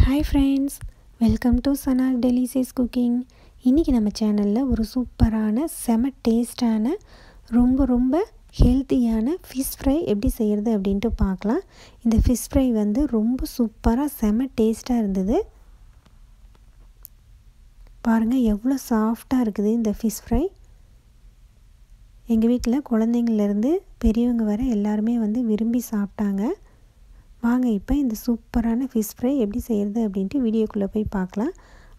Hi friends, welcome to Sana delicious cooking. இன்றைக்கி நம்ம சேனலில் ஒரு சூப்பரான செம டேஸ்டான ரொம்ப ஹெல்த்தியான ஃபிஷ் ஃப்ரை எப்படி செய்கிறது அப்படின்ட்டு பார்க்கலாம். இந்த ஃபிஷ் ஃப்ரை வந்து ரொம்ப சூப்பராக செம டேஸ்ட்டாக இருந்தது. பாருங்கள் எவ்வளோ சாஃப்டாக இருக்குது இந்த ஃபிஷ் ஃப்ரை. எங்கள் வீட்டில் குழந்தைங்கள்லேருந்து பெரியவங்க வரை எல்லாருமே வந்து விரும்பி சாப்பிட்டாங்க. வாங்க இப்போ இந்த சூப்பரான ஃபிஷ் ஃப்ரை எப்படி செய்கிறது அப்படின்ட்டு வீடியோக்குள்ளே போய் பார்க்கலாம்.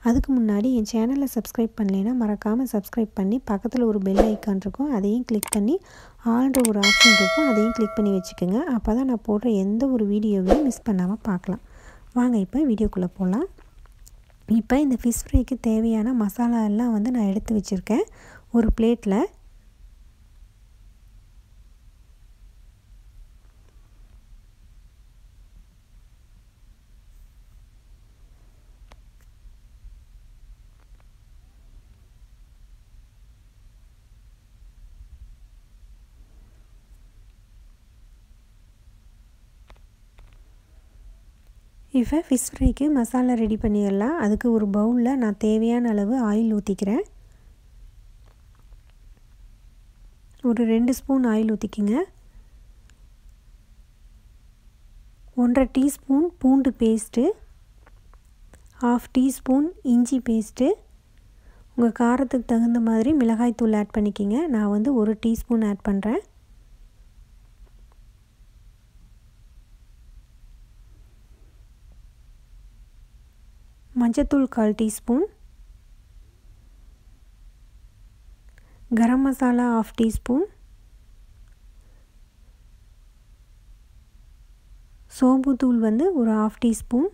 அதுக்கு முன்னாடி என் சேனலை சப்ஸ்கிரைப் பண்ணலைன்னா மறக்காமல் சப்ஸ்கிரைப் பண்ணி பக்கத்தில் ஒரு பெல் ஐக்கான் இருக்கும், அதையும் கிளிக் பண்ணி ஆல்ன்ற ஒரு ஆப்ஷன் இருக்கும், அதையும் கிளிக் பண்ணி வச்சுக்கோங்க. அப்போ தான் நான் போடுற எந்த ஒரு வீடியோவையும் மிஸ் பண்ணாமல் பார்க்கலாம். வாங்க இப்போ வீடியோக்குள்ளே போகலாம். இப்போ இந்த ஃபிஷ் ஃப்ரைக்கு தேவையான மசாலா எல்லாம் வந்து நான் எடுத்து வச்சுருக்கேன் ஒரு பிளேட்டில். இப்போ ஃபிஷ் ஃப்ரைக்கு மசாலா ரெடி பண்ணிடலாம். அதுக்கு ஒரு பவுலில் நான் தேவையான அளவு ஆயில் ஊற்றிக்கிறேன். ஒரு 2 ஸ்பூன் ஆயில் ஊற்றிக்கிங்க. 1/2 டீஸ்பூன் பூண்டு பேஸ்ட்டு, 1/2 டீஸ்பூன் இஞ்சி பேஸ்ட்டு, உங்கள் காரத்துக்கு தகுந்த மாதிரி மிளகாய்த்தூள் ஆட் பண்ணிக்கிங்க. நான் வந்து 1 டீஸ்பூன் ஆட் பண்ணுறேன். மஞ்சத்தூள் 1/4 டீஸ்பூன், கரம் மசாலா 1/2 டீஸ்பூன், சோம்புத்தூள் வந்து ஒரு 1/2 டீஸ்பூன்,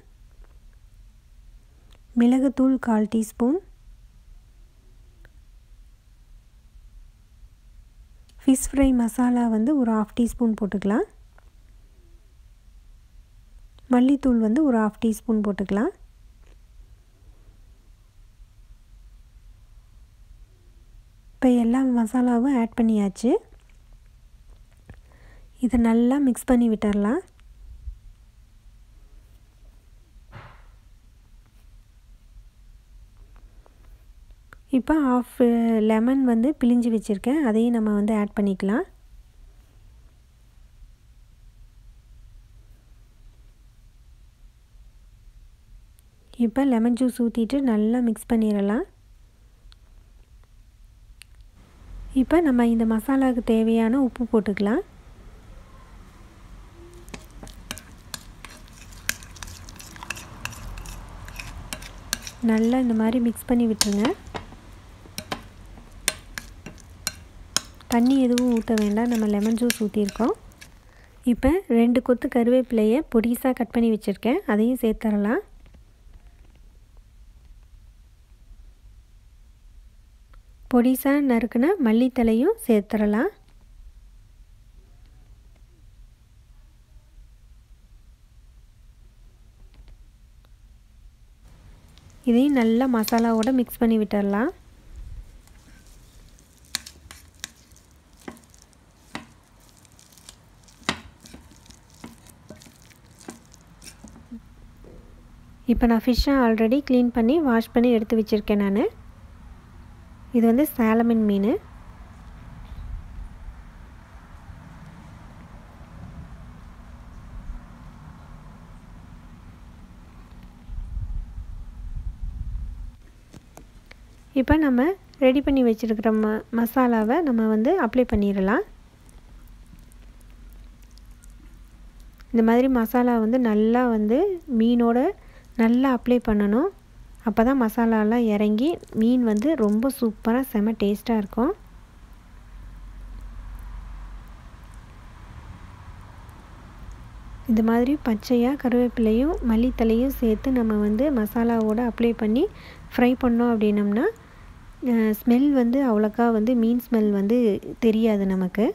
மிளகுத்தூள் 1/4 டீஸ்பூன், ஃபிஷ் ஃப்ரை மசாலா வந்து ஒரு 1/2 டீஸ்பூன் போட்டுக்கலாம். மல்லித்தூள் வந்து ஒரு 1/2 டீஸ்பூன் போட்டுக்கலாம். இப்போ எல்லா மசாலாவும் ஆட் பண்ணியாச்சு. இதை நல்லா மிக்ஸ் பண்ணி விட்டுடலாம். இப்போ 1/2 லெமன் வந்து பிழிஞ்சு வச்சுருக்கேன், அதையும் நம்ம வந்து ஆட் பண்ணிக்கலாம். இப்போ லெமன் ஜூஸ் ஊற்றிட்டு நல்லா மிக்ஸ் பண்ணிடலாம். இப்போ நம்ம இந்த மசாலாவுக்கு தேவையான உப்பு போட்டுக்கலாம். நல்லா இந்த மாதிரி மிக்ஸ் பண்ணி விட்டுருங்க. தண்ணி எதுவும் ஊற்ற வேண்டாம், நம்ம லெமன் ஜூஸ் ஊற்றிருக்கோம். இப்போ 2 கொத்து கருவேப்பிலையை பொடிசாக கட் பண்ணி வச்சுருக்கேன், அதையும் சேர்த்துடலாம். பொடிசாக நறுக்குன மல்லித்தலையும் சேர்த்துடலாம். இதையும் நல்லா மசாலாவோட மிக்ஸ் பண்ணி விட்டுடலாம். இப்போ நான் ஃபிஷ்ஷை ஆல்ரெடி க்ளீன் பண்ணி வாஷ் பண்ணி எடுத்து வச்சுருக்கேன் நான். இது வந்து சாலமன் மீன். இப்போ நம்ம ரெடி பண்ணி வச்சுருக்கிற மசாலாவை நம்ம வந்து அப்ளை பண்ணிடலாம். இந்த மாதிரி மசாலா வந்து நல்லா வந்து மீனோட நல்லா அப்ளை பண்ணணும். அப்போ தான் மசாலாலாம் இறங்கி மீன் வந்து ரொம்ப சூப்பராக செம டேஸ்ட்டாக இருக்கும். இந்த மாதிரி பச்சையாக கருவேப்பிலையும் மல்லித்தலையும் சேர்த்து நம்ம வந்து மசாலாவோடு அப்ளை பண்ணி ஃப்ரை பண்ணோம் அப்படின்னம்னா ஸ்மெல் வந்து அவ்வளோக்கா வந்து மீன் ஸ்மெல் வந்து தெரியாது நமக்கு.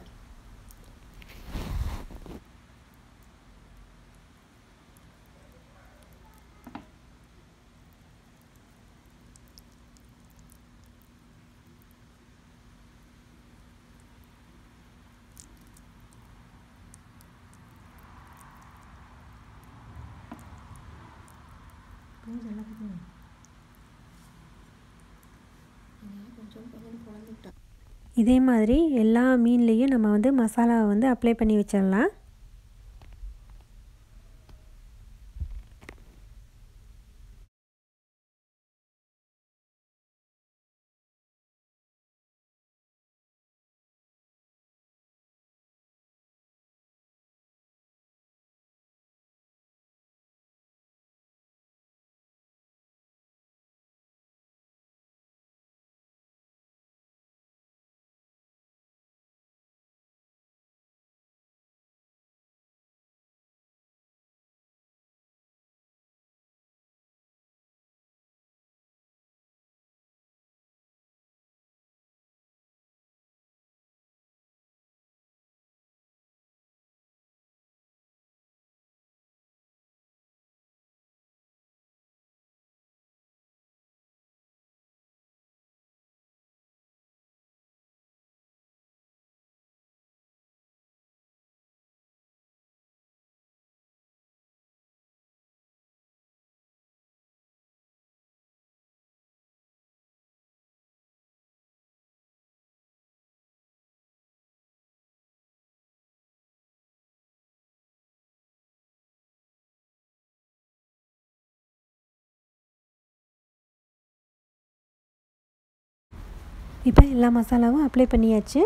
இதே மாதிரி எல்லா மீன்லேயும் நம்ம வந்து மசாலாவை வந்து அப்ளை பண்ணி வச்சிடலாம். இப்போ எல்லா மசாலாவும் அப்ளை பண்ணியாச்சு.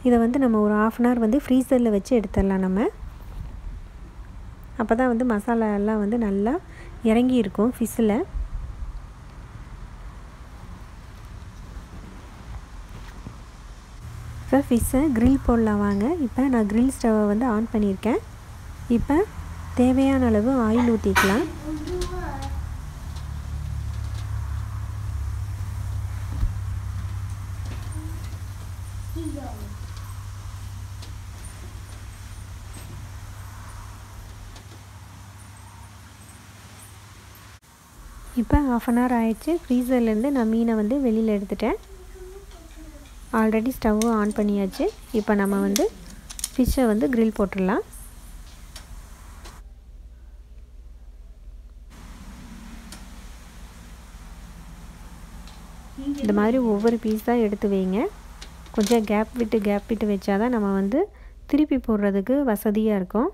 இதை வந்து நம்ம ஒரு 1/2 அன் ஹவர் வந்து ஃப்ரீசரில் வச்சு எடுத்துடலாம் நம்ம. அப்போ தான் வந்து மசாலா எல்லாம் வந்து நல்லா இறங்கி இருக்கும் ஃபிஷ்ஷில். இப்போ ஃபிஷ்ஷை க்ரில் போடலாம் வாங்க. இப்போ நான் க்ரில் ஸ்டவ்வை வந்து ஆன் பண்ணியிருக்கேன். இப்போ தேவையான அளவு ஆயில் ஊற்றிக்கலாம். இப்போ 1/2 அன் ஹவர் ஆயிடுச்சு. ஃப்ரீசர்லேருந்து நான் மீனை வந்து வெளியில் எடுத்துட்டேன். ஆல்ரெடி ஸ்டவ்வும் ஆன் பண்ணியாச்சு. இப்போ நம்ம வந்து ஃபிஷ்ஷை வந்து க்ரில் போட்டுடலாம். இந்த மாதிரி ஒவ்வொரு பீஸாக எடுத்து வைங்க. கொஞ்சம் கேப் விட்டு வச்சா தான் நம்ம வந்து திருப்பி போடுறதுக்கு வசதியாக இருக்கும்.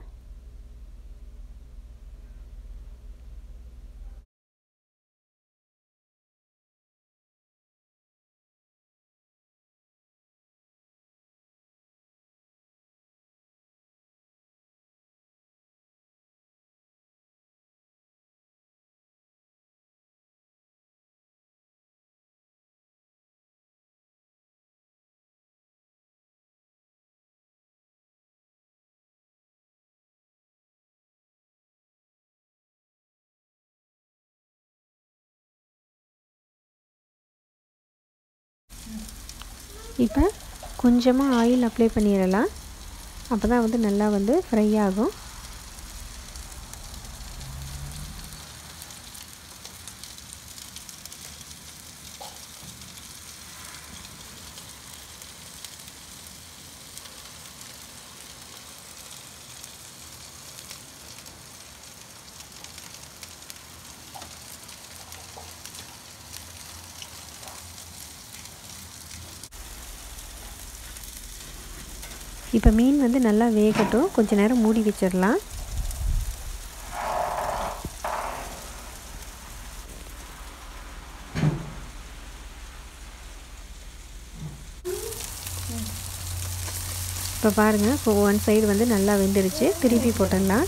இப்போ கொஞ்சமாக ஆயில் அப்ளை பண்ணிடலாம். அப்போ தான் வந்து நல்லா வந்து ஃப்ரை ஆகும். இப்போ மீன் வந்து நல்லா வேகட்டும். கொஞ்ச நேரம் மூடி வச்சிடலாம். இப்போ பாருங்கள், இப்போ ஒன் சைடு வந்து நல்லா வெந்துருச்சு. திருப்பி போட்டுடலாம்.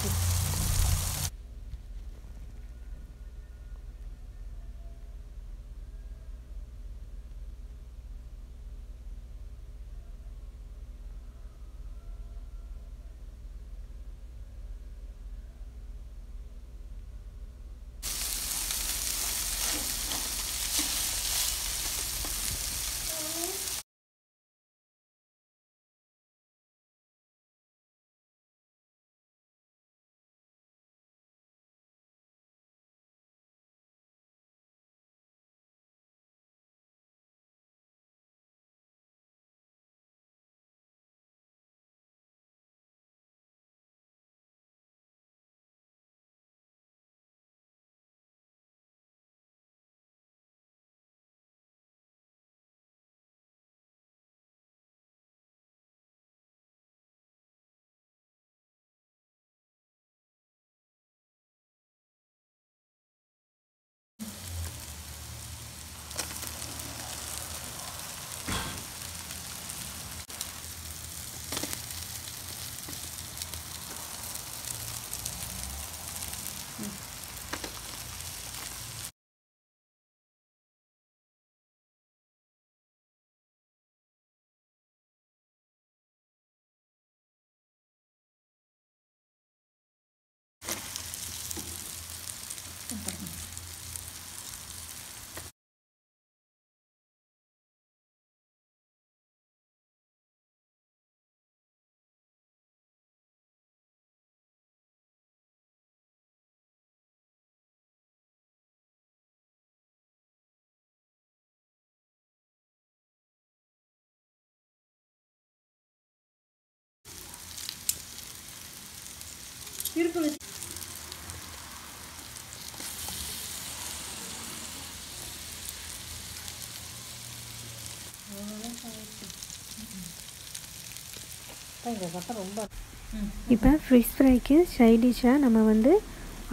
இப்போ ஃபிஷ் ஃப்ரைக்கு சைட் டிஷ்ஷாக நம்ம வந்து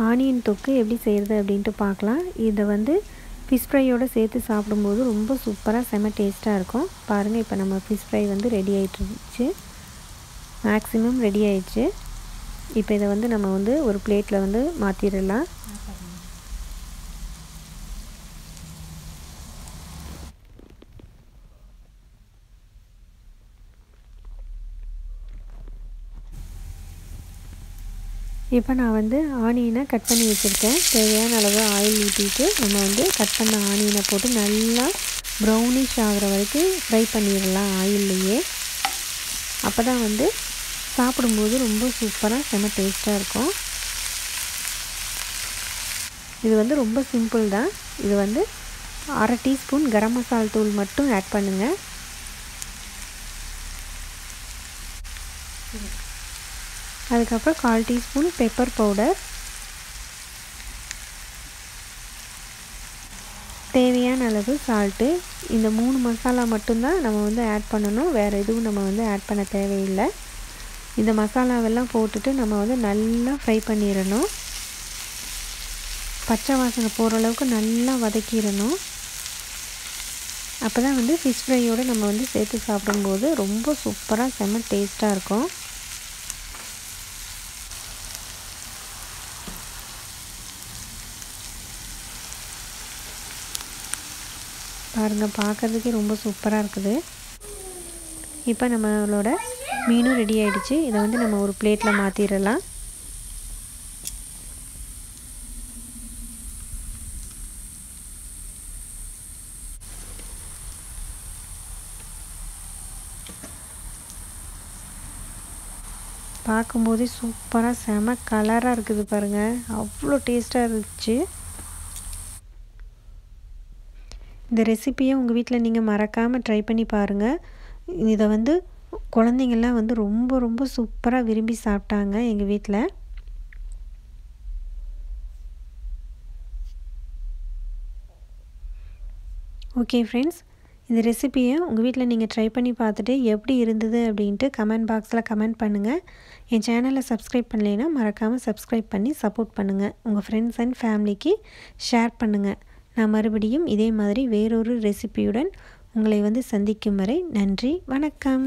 ஆனியன் தொக்கு எப்படி செய்கிறது அப்படின்ட்டு பார்க்கலாம். இதை வந்து ஃபிஷ் ஃப்ரையோடு சேர்த்து சாப்பிடும்போது ரொம்ப சூப்பராக செம டேஸ்ட்டாக இருக்கும். பாருங்கள், இப்போ நம்ம ஃபிஷ் ஃப்ரை வந்து ரெடி ஆகிட்டுருச்சு, மேக்ஸிமம் ரெடி ஆகிடுச்சு. இப்போ இதை வந்து நம்ம வந்து ஒரு பிளேட்டில் வந்து மாற்றிடலாம். இப்போ நான் வந்து ஆனியனை கட் பண்ணி வச்சுருக்கேன். தேவையான அளவு ஆயில் ஊற்றிட்டு நம்ம வந்து கட் பண்ண ஆனியனை போட்டு நல்லா ப்ரௌனிஷ் ஆகிற வரைக்கும் ஃப்ரை பண்ணிடலாம் ஆயில்லையே. அப்போ தான் வந்து சாப்பிடும்போது ரொம்ப சூப்பராக செம டேஸ்ட்டாக இருக்கும். இது வந்து ரொம்ப சிம்பிள் தான். இது வந்து 1/2 டீஸ்பூன் கரம் மசாலா தூள் மட்டும் ஆட் பண்ணுங்கள். அதுக்கப்புறம் 1/4 டீஸ்பூன் பெப்பர் பவுடர், தேவையான அளவு சால்ட்டு. இந்த 3 மசாலா மட்டும்தான் நம்ம வந்து ஆட் பண்ணணும். வேறு எதுவும் நம்ம வந்து ஆட் பண்ண தேவையில்லை. இந்த மசாலாவெல்லாம் போட்டுட்டு நம்ம வந்து நல்லா ஃப்ரை பண்ணிடணும். பச்சை வாசனை போகிற அளவுக்கு நல்லா வதக்கிடணும். அப்போ தான் வந்து ஃபிஷ் ஃப்ரையோடு நம்ம வந்து சேர்த்து சாப்பிடும்போது ரொம்ப சூப்பராக செம்ம டேஸ்ட்டாக இருக்கும். பாருங்கள், பார்க்குறதுக்கே ரொம்ப சூப்பராக இருக்குது. இப்போ நம்மளோட மீனும் ரெடி ஆகிடுச்சு. இதை வந்து நம்ம ஒரு பிளேட்டில் மாற்றிடலாம். பார்க்கும்போதே சூப்பராக செம கலராக இருக்குது பாருங்கள், அவ்வளோ டேஸ்ட்டாக இருந்துச்சு. இந்த ரெசிப்பியை உங்கள் வீட்டில் நீங்கள் மறக்காமல் ட்ரை பண்ணி பாருங்கள். இதை வந்து குழந்தைங்கள்லாம் வந்து ரொம்ப ரொம்ப சூப்பராக விரும்பி சாப்பிட்டாங்க எங்கள் வீட்டில். ஓகே ஃப்ரெண்ட்ஸ், இந்த ரெசிப்பியை உங்கள் வீட்டில் நீங்கள் ட்ரை பண்ணி பார்த்துட்டு எப்படி இருந்தது அப்படின்ட்டு கமெண்ட் பாக்ஸில் கமெண்ட் பண்ணுங்கள். என் சேனலை சப்ஸ்கிரைப் பண்ணலைன்னா மறக்காமல் சப்ஸ்கிரைப் பண்ணி சப்போர்ட் பண்ணுங்கள். உங்கள் ஃப்ரெண்ட்ஸ் அண்ட் ஃபேமிலிக்கு ஷேர் பண்ணுங்கள். நான் மறுபடியும் இதே மாதிரி வேறொரு ரெசிபியுடன் உங்களை வந்து சந்திக்கும் வரை நன்றி, வணக்கம்.